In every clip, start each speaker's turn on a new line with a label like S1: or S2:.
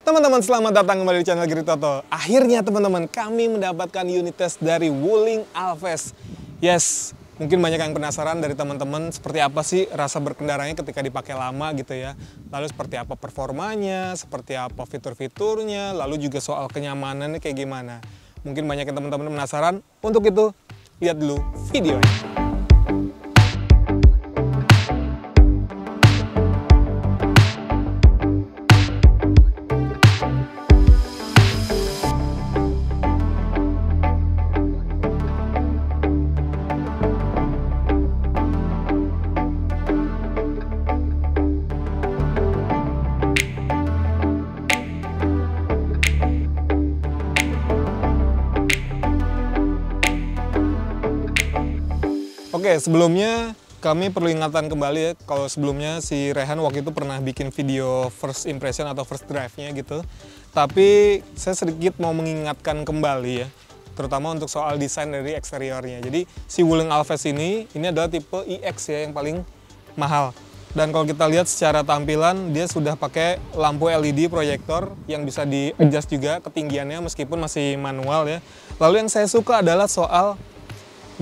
S1: Teman-teman, selamat datang kembali di channel Giri Toto. Akhirnya teman-teman, kami mendapatkan unit test dari Wuling Alphest. Yes, mungkin banyak yang penasaran dari teman-teman seperti apa sih rasa berkendaranya ketika dipakai lama gitu ya. Lalu seperti apa performanya, seperti apa fitur-fiturnya, lalu juga soal kenyamanannya kayak gimana. Mungkin banyak yang teman-teman penasaran. Untuk itu, lihat dulu videonya. Oke, sebelumnya kami perlu ingatkan kembali ya, kalau sebelumnya si Rehan waktu itu pernah bikin video first impression atau first drive-nya gitu. Tapi saya sedikit mau mengingatkan kembali ya, terutama untuk soal desain dari eksteriornya. Jadi si Wuling Alphest ini adalah tipe iX ya, yang paling mahal. Dan kalau kita lihat secara tampilan, dia sudah pakai lampu LED proyektor yang bisa di-adjust juga ketinggiannya meskipun masih manual ya. Lalu yang saya suka adalah soal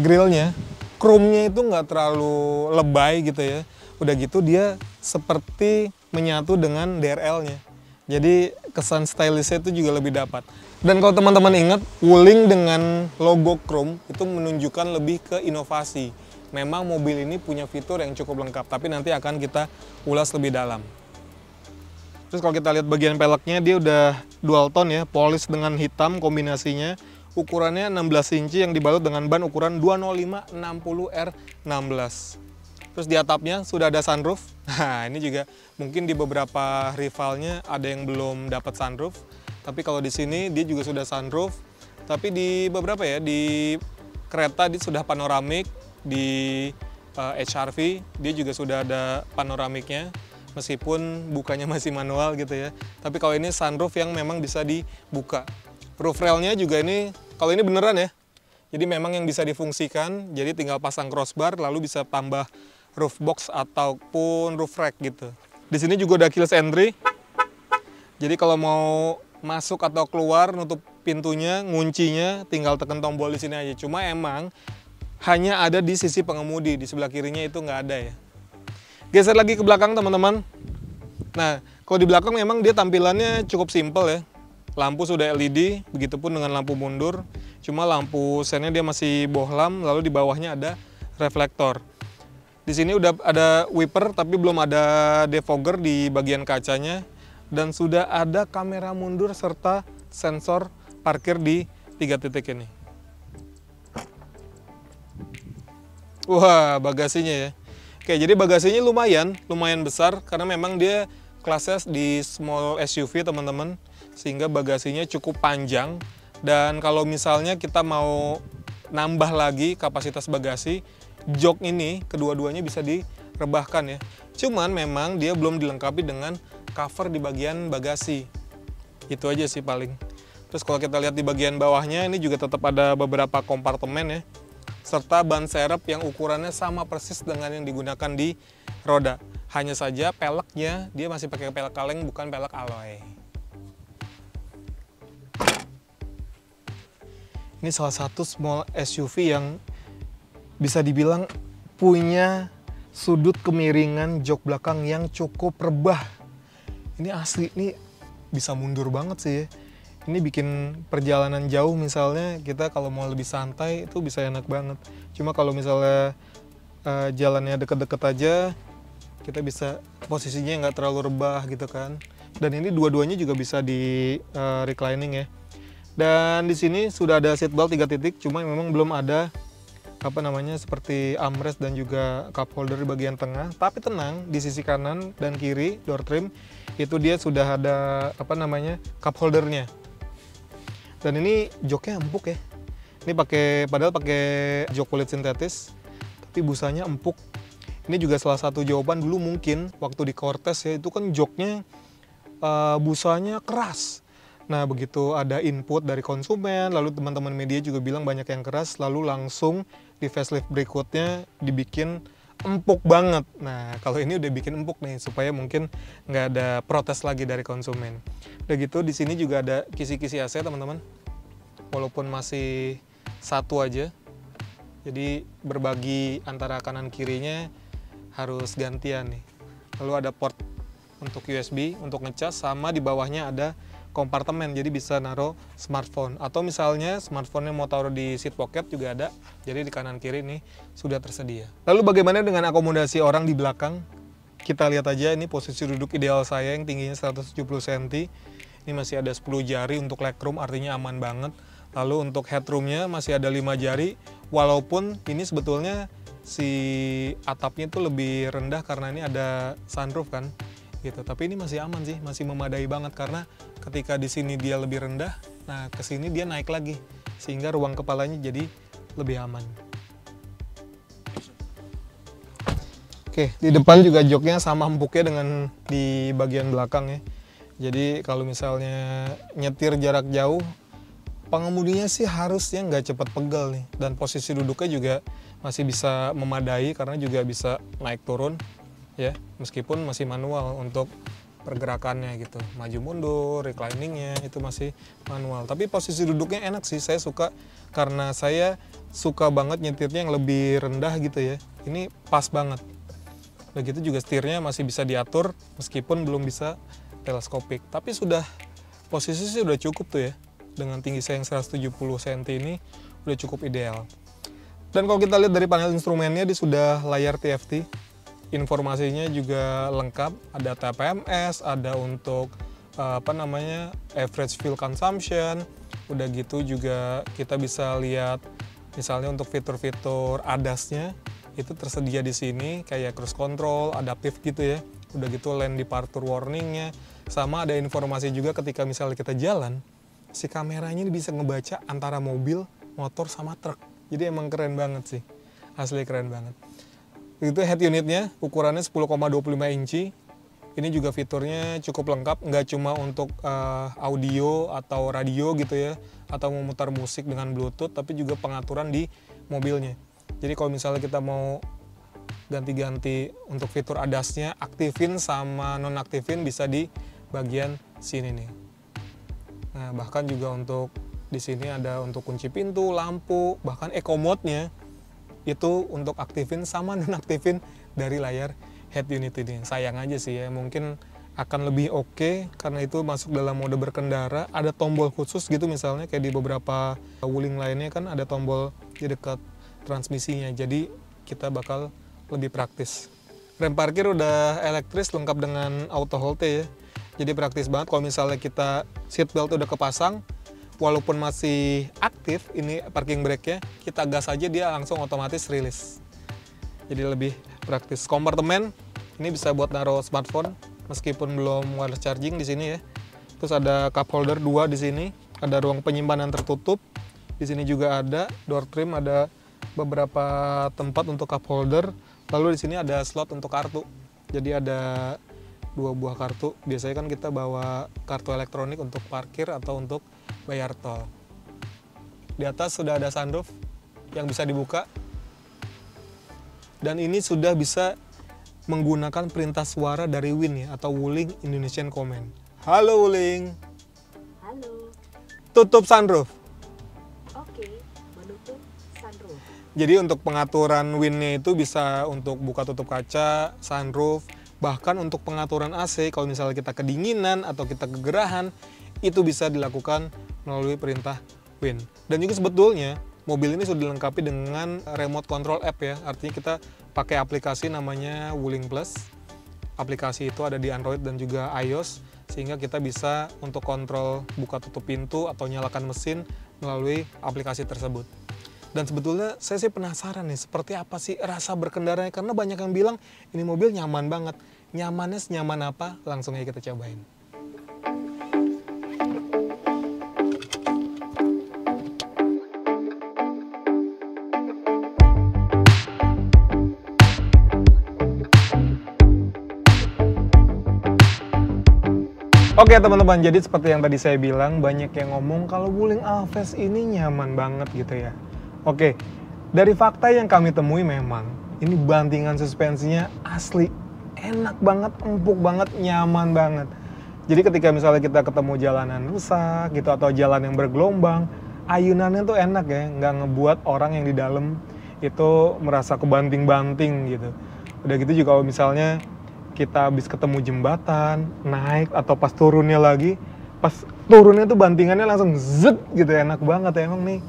S1: grillnya. Chrome-nya itu nggak terlalu lebay gitu ya. Udah gitu dia seperti menyatu dengan DRL-nya. Jadi kesan stylishnya itu juga lebih dapat. Dan kalau teman-teman ingat, Wuling dengan logo Chrome itu menunjukkan lebih ke inovasi. Memang mobil ini punya fitur yang cukup lengkap, tapi nanti akan kita ulas lebih dalam. Terus kalau kita lihat bagian peleknya, dia udah dual tone ya, polish dengan hitam kombinasinya. Ukurannya 16 inci yang dibalut dengan ban ukuran 205 60 R16. Terus di atapnya sudah ada sunroof. Nah, ini juga mungkin di beberapa rivalnya ada yang belum dapat sunroof. Tapi kalau di sini dia juga sudah sunroof. Tapi di beberapa ya, di kereta dia sudah panoramik, di HR-V dia juga sudah ada panoramiknya. Meskipun bukanya masih manual gitu ya. Tapi kalau ini sunroof yang memang bisa dibuka. Roof rail-nya juga ini, kalau ini beneran ya, jadi memang yang bisa difungsikan, jadi tinggal pasang crossbar, lalu bisa tambah roof box ataupun roof rack gitu. Di sini juga ada keyless entry, jadi kalau mau masuk atau keluar, nutup pintunya, nguncinya, tinggal tekan tombol di sini aja. Cuma emang hanya ada di sisi pengemudi, di sebelah kirinya itu nggak ada ya. Geser lagi ke belakang teman-teman. Nah, kalau di belakang memang dia tampilannya cukup simple ya. Lampu sudah LED, begitupun dengan lampu mundur. Cuma lampu sennya dia masih bohlam, lalu di bawahnya ada reflektor. Di sini udah ada wiper, tapi belum ada defogger di bagian kacanya. Dan sudah ada kamera mundur serta sensor parkir di 3 titik ini. Wah, bagasinya ya. Oke, jadi bagasinya lumayan besar, karena memang dia kelasnya di small SUV teman-teman. Sehingga bagasinya cukup panjang, dan kalau misalnya kita mau nambah lagi kapasitas bagasi, jok ini kedua-duanya bisa direbahkan ya. Cuman memang dia belum dilengkapi dengan cover di bagian bagasi. Itu aja sih paling. Terus kalau kita lihat di bagian bawahnya, ini juga tetap ada beberapa kompartemen ya, serta ban serep yang ukurannya sama persis dengan yang digunakan di roda. Hanya saja peleknya dia masih pakai pelek kaleng, bukan pelek alloy. Ini salah satu small SUV yang bisa dibilang punya sudut kemiringan jok belakang yang cukup rebah. Ini asli, ini bisa mundur banget sih ya. Ini bikin perjalanan jauh misalnya, kita kalau mau lebih santai itu bisa enak banget. Cuma kalau misalnya jalannya deket-deket aja, kita bisa posisinya nggak terlalu rebah gitu kan. Dan ini dua-duanya juga bisa di reclining ya. Dan di sini sudah ada seat belt 3 titik, cuma memang belum ada seperti armrest dan juga cup holder di bagian tengah. Tapi tenang, di sisi kanan dan kiri door trim itu dia sudah ada cup holdernya. Dan ini joknya empuk ya. Ini padahal pakai jok kulit sintetis, tapi busanya empuk. Ini juga salah satu jawaban dulu mungkin waktu di Cortez ya, itu kan joknya busanya keras. Nah, begitu ada input dari konsumen, lalu teman-teman media juga bilang banyak yang keras, lalu langsung di facelift berikutnya dibikin empuk banget. Nah, kalau ini udah bikin empuk nih, supaya mungkin nggak ada protes lagi dari konsumen. Udah gitu, di sini juga ada kisi-kisi AC, teman-teman. Walaupun masih satu aja, jadi berbagi antara kanan kirinya harus gantian nih. Lalu ada port untuk USB, untuk ngecas, sama di bawahnya ada kompartemen, jadi bisa naruh smartphone. Atau misalnya smartphone-nya mau taruh di seat pocket juga ada, jadi di kanan kiri nih sudah tersedia. Lalu bagaimana dengan akomodasi orang di belakang? Kita lihat aja, ini posisi duduk ideal saya yang tingginya 170 cm. Ini masih ada 10 jari untuk legroom, artinya aman banget. Lalu untuk headroom-nya masih ada 5 jari, walaupun ini sebetulnya si atapnya tuh lebih rendah karena ini ada sunroof kan. Gitu. Tapi ini masih aman sih, masih memadai banget karena ketika di sini dia lebih rendah, nah ke sini dia naik lagi sehingga ruang kepalanya jadi lebih aman. Oke, di depan juga joknya sama empuknya dengan di bagian belakang ya. Jadi kalau misalnya nyetir jarak jauh, pengemudinya sih harusnya nggak cepat pegal nih, dan posisi duduknya juga masih bisa memadai karena juga bisa naik turun. Ya, meskipun masih manual untuk pergerakannya gitu, maju mundur, recliningnya itu masih manual. Tapi posisi duduknya enak sih, saya suka karena saya suka banget nyetirnya yang lebih rendah gitu ya. Ini pas banget. Begitu juga setirnya masih bisa diatur meskipun belum bisa teleskopik. Tapi sudah posisi sih udah cukup tuh ya. Dengan tinggi saya yang 170 cm ini udah cukup ideal. Dan kalau kita lihat dari panel instrumennya, dia sudah layar TFT. Informasinya juga lengkap, ada TPMS, ada untuk average fuel consumption. Udah gitu juga kita bisa lihat misalnya untuk fitur-fitur ADAS-nya itu tersedia di sini, kayak cruise control, adaptive gitu ya. Udah gitu lane departure warning-nya, sama ada informasi juga ketika misalnya kita jalan, si kameranya ini bisa ngebaca antara mobil, motor, sama truk. Jadi emang keren banget sih, asli keren banget. Itu head unitnya, ukurannya 10,25 inci. Ini juga fiturnya cukup lengkap, nggak cuma untuk audio atau radio gitu ya, atau memutar musik dengan Bluetooth, tapi juga pengaturan di mobilnya. Jadi kalau misalnya kita mau ganti-ganti untuk fitur ADAS-nya, aktifin sama nonaktifin bisa di bagian sini nih. Nah, bahkan juga untuk di sini ada untuk kunci pintu, lampu, bahkan eco mode-nya itu untuk aktifin sama nonaktifin dari layar head unit ini. Sayang aja sih ya, mungkin akan lebih oke karena itu masuk dalam mode berkendara. Ada tombol khusus gitu misalnya kayak di beberapa Wuling lainnya kan ada tombol di dekat transmisinya. Jadi kita bakal lebih praktis. Rem parkir udah elektris lengkap dengan auto hold ya. Jadi praktis banget kalau misalnya kita seat belt udah kepasang, walaupun masih aktif ini parking brake-nya, kita gas aja dia langsung otomatis rilis. Jadi lebih praktis. Kompartemen ini bisa buat naruh smartphone meskipun belum wireless charging di sini ya. Terus ada cup holder 2 di sini, ada ruang penyimpanan tertutup. Di sini juga ada door trim, ada beberapa tempat untuk cup holder. Lalu di sini ada slot untuk kartu. Jadi ada 2 buah kartu. Biasanya kan kita bawa kartu elektronik untuk parkir atau untuk bayar tol. Di atas sudah ada sunroof yang bisa dibuka. Dan ini sudah bisa menggunakan perintah suara dari WIN ya, atau Wuling Indonesian Command. Halo Wuling.
S2: Halo.
S1: Tutup sunroof.
S2: Oke, menutup sunroof.
S1: Jadi untuk pengaturan WIN-nya itu bisa untuk buka tutup kaca, sunroof, bahkan untuk pengaturan AC kalau misalnya kita kedinginan atau kita kegerahan, itu bisa dilakukan melalui perintah WIN. Dan juga sebetulnya mobil ini sudah dilengkapi dengan remote control app ya. Artinya kita pakai aplikasi namanya Wuling Plus. Aplikasi itu ada di Android dan juga iOS, sehingga kita bisa untuk kontrol buka tutup pintu atau nyalakan mesin melalui aplikasi tersebut. Dan sebetulnya saya sih penasaran nih, seperti apa sih rasa berkendaranya, karena banyak yang bilang ini mobil nyaman banget. Nyamannya senyaman apa? Langsung aja kita cobain. Oke teman-teman, jadi seperti yang tadi saya bilang, banyak yang ngomong kalau Wuling Alphaz ini nyaman banget gitu ya. Oke, dari fakta yang kami temui memang Ini bantingan suspensinya asli enak banget, empuk banget, nyaman banget. Jadi ketika misalnya kita ketemu jalanan rusak gitu atau jalan yang bergelombang, ayunannya tuh enak ya, nggak ngebuat orang yang di dalam itu merasa kebanting-banting gitu. Udah gitu juga kalau misalnya kita habis ketemu jembatan, naik atau pas turunnya lagi, pas turunnya tuh bantingannya langsung zet gitu, enak banget ya. Emang nih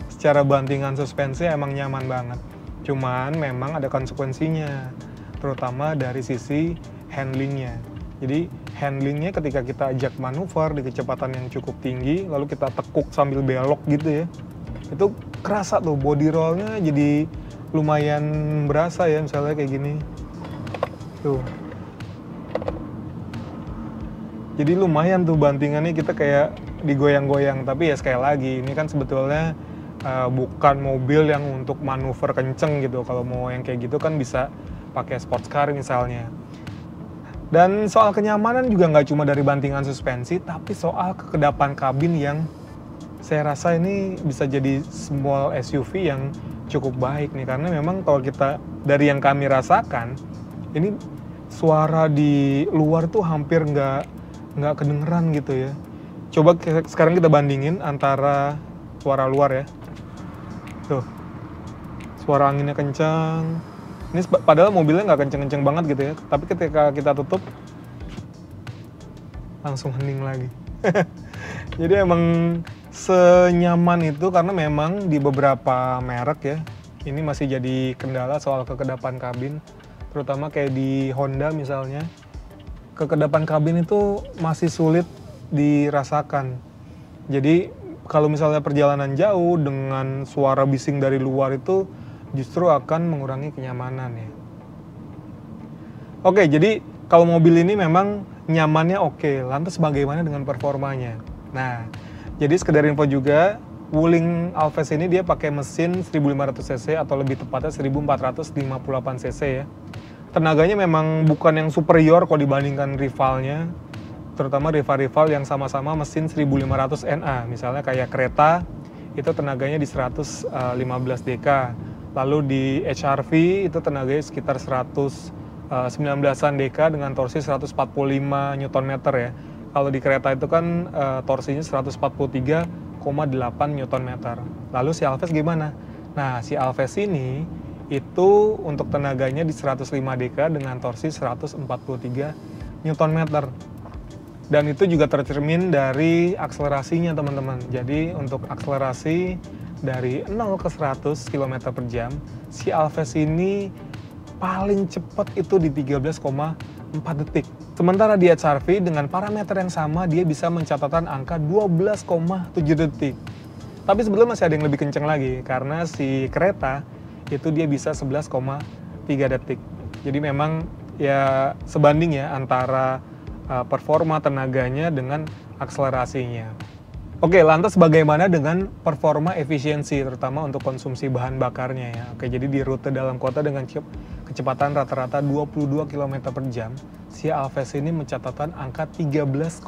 S1: secara bantingan suspensi emang nyaman banget. Cuman memang ada konsekuensinya, terutama dari sisi handlingnya. Jadi handlingnya ketika kita ajak manuver di kecepatan yang cukup tinggi, lalu kita tekuk sambil belok gitu ya, itu kerasa tuh body rollnya jadi lumayan berasa ya, misalnya kayak gini. Tuh. Jadi lumayan tuh bantingannya, kita kayak digoyang-goyang. Tapi ya sekali lagi, ini kan sebetulnya bukan mobil yang untuk manuver kenceng gitu. Kalau mau yang kayak gitu kan bisa pakai sports car misalnya. Dan soal kenyamanan juga nggak cuma dari bantingan suspensi, tapi soal kekedapan kabin yang saya rasa ini bisa jadi small SUV yang cukup baik nih. Karena memang kalau kita, dari yang kami rasakan, ini suara di luar tuh hampir nggak kedengeran gitu ya. Coba sekarang kita bandingin antara suara luar ya. Tuh, suara anginnya kencang. Ini padahal mobilnya nggak kenceng-kenceng banget gitu ya. Tapi ketika kita tutup, langsung hening lagi. Jadi emang senyaman itu karena memang di beberapa merek ya, ini masih jadi kendala soal kekedapan kabin. Terutama kayak di Honda misalnya, kekedapan kabin itu masih sulit dirasakan. Jadi kalau misalnya perjalanan jauh dengan suara bising dari luar itu justru akan mengurangi kenyamanan ya. Oke, jadi kalau mobil ini memang nyamannya oke, lantas bagaimana dengan performanya? Nah, jadi sekedar info juga, Wuling Alves ini dia pakai mesin 1500 cc atau lebih tepatnya 1458 cc ya. Tenaganya memang bukan yang superior kalau dibandingkan rivalnya, terutama rival-rival yang sama-sama mesin 1500 NA, misalnya kayak kereta itu tenaganya di 115 dk, lalu di HR-V itu tenaganya sekitar 119an dk dengan torsi 145 Nm ya. Kalau di kereta itu kan torsinya 143,8 Nm. Lalu si Alves gimana? Nah, si Alves ini itu untuk tenaganya di 105 dk dengan torsi 143 Nm. Dan itu juga tercermin dari akselerasinya teman-teman. Jadi untuk akselerasi dari 0 ke 100 km per jam, si Alves ini paling cepat itu di 13,4 detik. Sementara di HR-V dengan parameter yang sama, dia bisa mencatatkan angka 12,7 detik. Tapi sebetulnya masih ada yang lebih kenceng lagi, karena si kereta itu dia bisa 11,3 detik. Jadi memang ya sebanding ya antara performa tenaganya dengan akselerasinya. Oke, lantas bagaimana dengan performa efisiensi, terutama untuk konsumsi bahan bakarnya ya. Oke, jadi di rute dalam kota dengan kecepatan rata-rata 22 km per jam, si Alves ini mencatatkan angka 13,1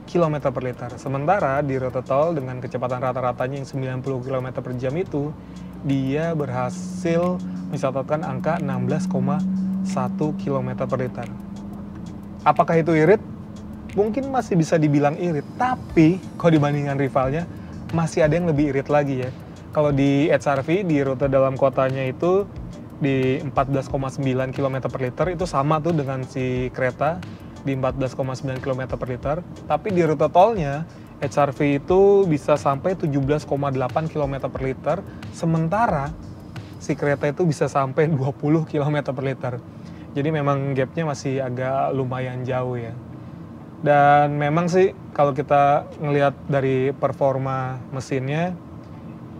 S1: km per liter. Sementara di rute tol dengan kecepatan rata-ratanya yang 90 km per jam itu, dia berhasil mencatatkan angka 16,1 km per liter. Apakah itu irit? Mungkin masih bisa dibilang irit, tapi kalau dibandingkan rivalnya, masih ada yang lebih irit lagi ya. Kalau di HR-V, di rute dalam kotanya itu, di 14,9 km per liter, itu sama tuh dengan si kereta, di 14,9 km per liter. Tapi di rute tolnya, HR-V itu bisa sampai 17,8 km per liter, sementara si kereta itu bisa sampai 20 km per liter. Jadi memang gapnya masih agak lumayan jauh ya. Dan memang sih kalau kita ngelihat dari performa mesinnya,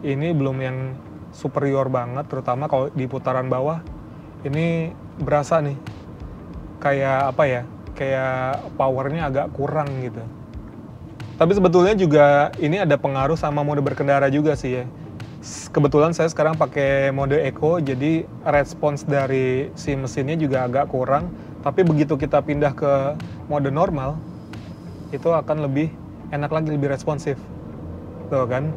S1: ini belum yang superior banget, terutama kalau di putaran bawah. Ini berasa nih, kayak apa ya, kayak powernya agak kurang gitu. Tapi sebetulnya juga ini ada pengaruh sama mode berkendara juga sih ya. Kebetulan saya sekarang pakai mode Eco, jadi respons dari si mesinnya juga agak kurang. Tapi begitu kita pindah ke mode normal, itu akan lebih enak lagi, lebih responsif. Tuh kan.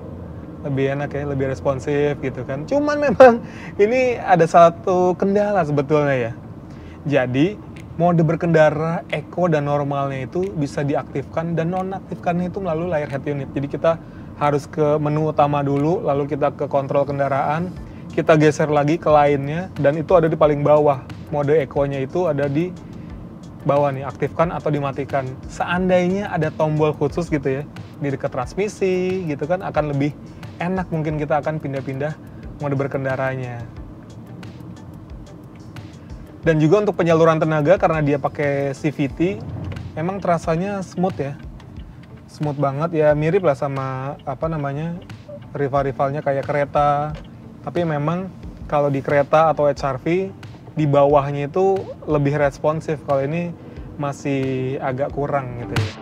S1: lebih enak ya, lebih responsif gitu kan. Cuman memang ini ada satu kendala sebetulnya ya. Jadi mode berkendara eco dan normalnya itu bisa diaktifkan dan nonaktifkannya itu melalui layar head unit. Jadi kita harus ke menu utama dulu, lalu kita ke kontrol kendaraan, kita geser lagi ke lainnya, dan itu ada di paling bawah. Mode eco-nya itu ada di bawah nih, aktifkan atau dimatikan. Seandainya ada tombol khusus gitu ya, di dekat transmisi gitu kan, akan lebih enak, mungkin kita akan pindah-pindah mode berkendaranya. Dan juga untuk penyaluran tenaga, karena dia pakai CVT, emang terasanya smooth ya. Smooth banget ya, mirip lah sama rival-rivalnya kayak kereta. Tapi memang kalau di kereta atau HRV, di bawahnya itu lebih responsif. Kalau ini masih agak kurang gitu ya.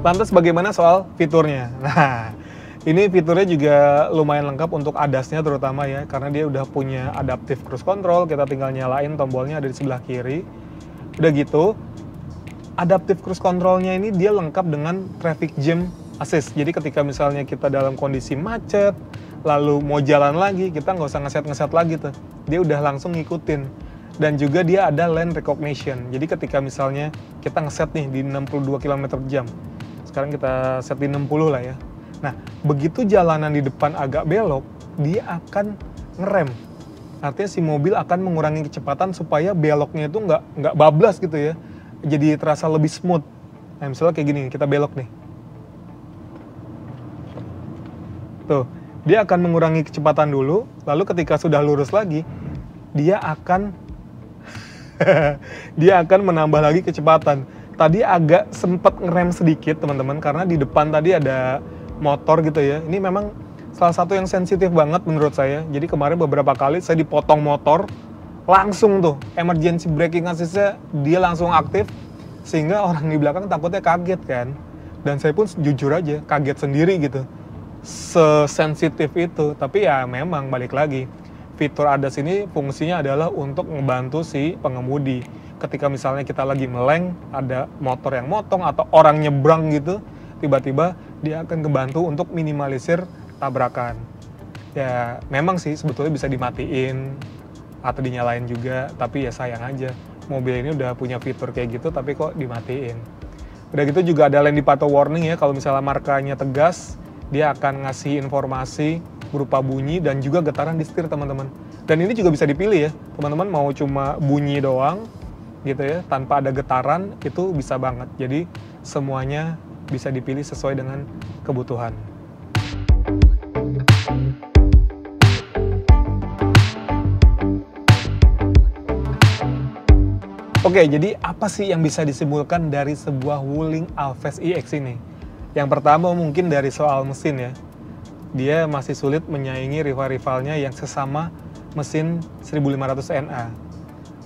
S1: Lantas bagaimana soal fiturnya? Nah, ini fiturnya juga lumayan lengkap untuk ADAS-nya terutama ya, karena dia udah punya adaptive cruise control, kita tinggal nyalain tombolnya ada di sebelah kiri. Udah gitu, adaptive cruise control-nya ini dia lengkap dengan traffic jam assist. Jadi ketika misalnya kita dalam kondisi macet, lalu mau jalan lagi, kita nggak usah ngeset-ngeset lagi tuh. Dia udah langsung ngikutin. Dan juga dia ada lane recognition. Jadi ketika misalnya kita ngeset nih di 62 km/jam, sekarang kita set di 60 lah ya. Nah, begitu jalanan di depan agak belok, dia akan ngerem. Artinya si mobil akan mengurangi kecepatan supaya beloknya itu nggak bablas gitu ya. Jadi terasa lebih smooth. Nah, misalnya kayak gini, kita belok nih. Tuh, dia akan mengurangi kecepatan dulu, lalu ketika sudah lurus lagi, dia akan menambah lagi kecepatan. Tadi agak sempet ngerem sedikit teman-teman, karena di depan tadi ada motor gitu ya. Ini memang salah satu yang sensitif banget menurut saya. Jadi kemarin beberapa kali saya dipotong motor, langsung tuh emergency braking assist-nya dia langsung aktif, sehingga orang di belakang takutnya kaget kan. Dan saya pun jujur aja kaget sendiri gitu, sesensitif itu. Tapi ya memang balik lagi, fitur ADAS ini fungsinya adalah untuk membantu si pengemudi. Ketika misalnya kita lagi meleng, ada motor yang motong atau orang nyebrang gitu, tiba-tiba dia akan kebantu untuk minimalisir tabrakan. Ya memang sih sebetulnya bisa dimatiin atau dinyalain juga, tapi ya sayang aja mobil ini udah punya fitur kayak gitu tapi kok dimatiin. Udah gitu juga ada lane departure warning ya, kalau misalnya markanya tegas, dia akan ngasih informasi berupa bunyi dan juga getaran di setir teman-teman. Dan ini juga bisa dipilih ya, teman-teman mau cuma bunyi doang gitu ya, tanpa ada getaran, itu bisa banget. Jadi semuanya bisa dipilih sesuai dengan kebutuhan. Oke, jadi apa sih yang bisa disimpulkan dari sebuah Wuling Alphest EX ini? Yang pertama mungkin dari soal mesin ya. Dia masih sulit menyaingi rival-rivalnya yang sesama mesin 1500 NA.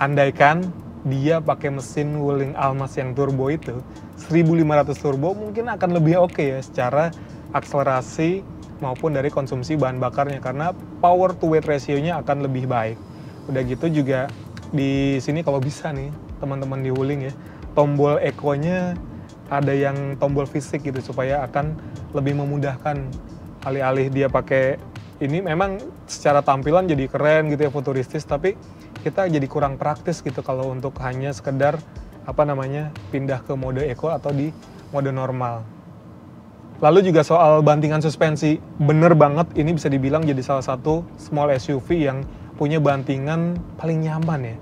S1: Andaikan dia pakai mesin Wuling Almaz yang turbo itu, 1500 turbo mungkin akan lebih oke ya secara akselerasi maupun dari konsumsi bahan bakarnya, karena power to weight ratio-nya akan lebih baik. Udah gitu juga di sini kalau bisa nih teman-teman di Wuling ya, tombol eco-nya ada yang tombol fisik gitu supaya akan lebih memudahkan. Alih-alih dia pakai ini, memang secara tampilan jadi keren gitu ya, futuristis, tapi kita jadi kurang praktis gitu kalau untuk hanya sekedar pindah ke mode eco atau di mode normal. Lalu juga soal bantingan suspensi, bener banget ini bisa dibilang jadi salah satu small SUV yang punya bantingan paling nyaman ya.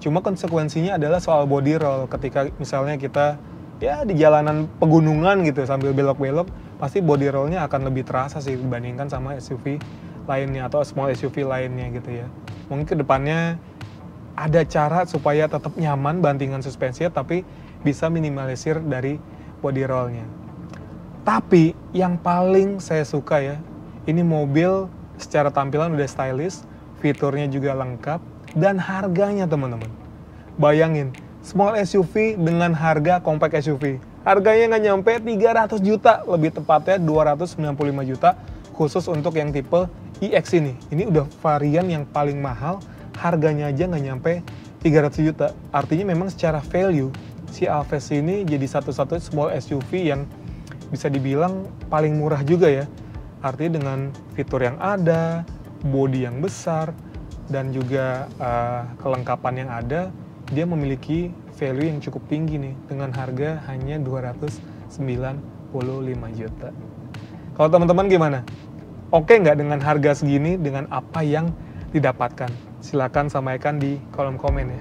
S1: Cuma konsekuensinya adalah soal body roll. Ketika misalnya kita ya di jalanan pegunungan gitu sambil belok-belok, pasti body rollnya akan lebih terasa sih dibandingkan sama SUV lainnya atau small SUV lainnya gitu ya. Mungkin kedepannya ada cara supaya tetap nyaman bantingan suspensinya, tapi bisa minimalisir dari body rollnya. Tapi yang paling saya suka ya, ini mobil secara tampilan udah stylish, fiturnya juga lengkap, dan harganya teman-teman. Bayangin, small SUV dengan harga compact SUV. Harganya nggak nyampe 300 juta, lebih tepatnya 295 juta, khusus untuk yang tipe EX ini. Ini udah varian yang paling mahal, harganya aja nggak nyampe 300 juta. Artinya memang secara value, si Alphard ini jadi satu-satunya small SUV yang bisa dibilang paling murah juga ya. Artinya dengan fitur yang ada, bodi yang besar, dan juga kelengkapan yang ada, dia memiliki value yang cukup tinggi nih, dengan harga hanya 295 juta. Kalau teman-teman gimana? Oke nggak dengan harga segini, dengan apa yang didapatkan? Silahkan sampaikan di kolom komen ya.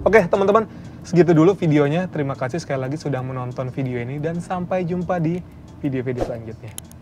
S1: Oke teman-teman, segitu dulu videonya. Terima kasih sekali lagi sudah menonton video ini dan sampai jumpa di video-video selanjutnya.